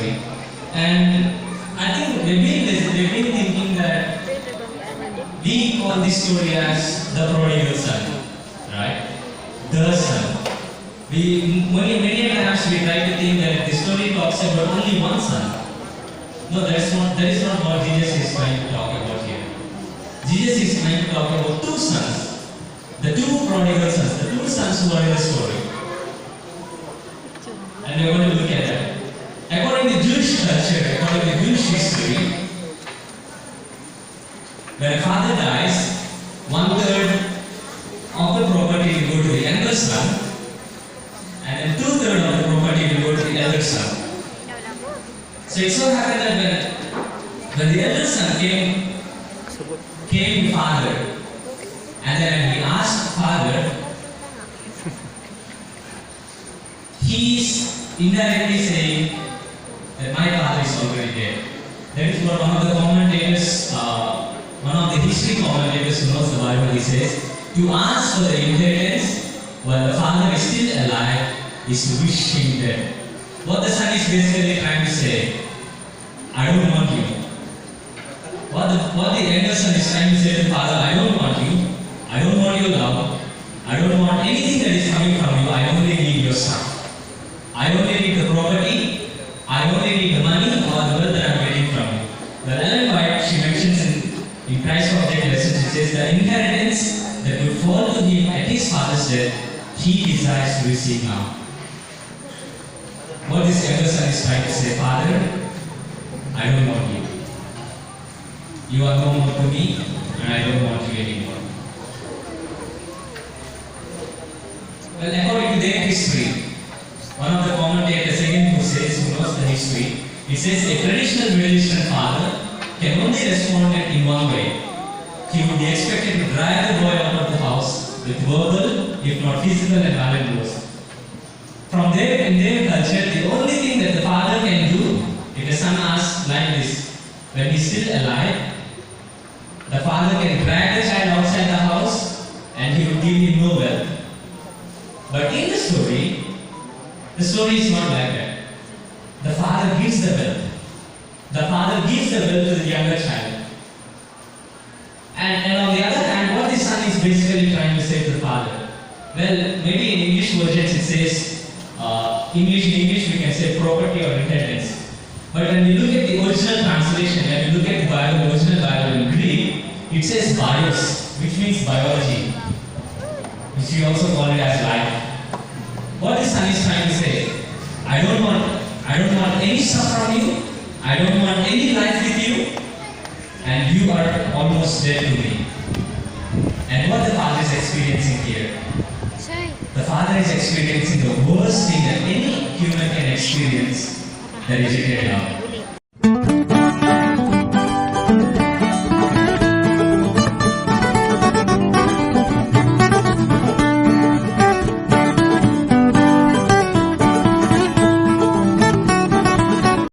story. And I think they've been thinking that we call this story as the prodigal son, right? The son. Many times we try to think that the story talks about only one son. No, that is not what Jesus is trying to talk about here. Jesus is trying to talk about two sons. The two prodigal sons, the two sons who are in the story. And we're going to look at that. According to Jewish culture, according to Jewish history, when a father dies, 1/3 of the property will go to the younger son, and then 2/3 of the property will go to the elder son. So it so happened that when the elder son came to father, and then he asked father, he's indirectly saying that my father is already dead. That is what one of the commentators, one of the history commentators who knows the Bible, he says, to ask for the inheritance while the father is still alive is to wish him dead. What the son is basically trying to say, I don't want you. What the younger son is trying to say to the father, I don't want you. I don't want your love. I don't want anything that is coming from you. I only need your son. I only need the property. I only need the money or the wealth that I am getting from you. Well, Ellen White, she mentions in Christ Object Lesson, she says the inheritance that would fall to him at his father's death, he desires to receive now. What this younger son is trying to say, Father, I don't want you. You are no more to me, and I don't want you anymore. Well, according to their history, one of the commentators again who knows the history, he says a traditional Middle Eastern father can only respond in one way. He would be expected to drive the boy out of the house with verbal, if not physical and violent blows. In their culture, the only thing that the father can do, if the son asks like this, when he's still alive, the father can drag the child outside the house and he will give him no wealth. But in the story is not like that. The father gives the wealth. The father gives the wealth to the younger child. And on the other hand, what the son is basically trying to say to the father? Well, maybe in English versions it says, in English we can say property or inheritance. But when we look at the original translation, when we look at the Bible, original Bible in Greek, it says bios, which means biology, which we also call it as life. What the son is trying to say, I don't want any stuff from you, I don't want any life with you, and you are almost dead to me. And what the father is experiencing here, the father is experiencing the worst thing that any human can experience, that is eternal love.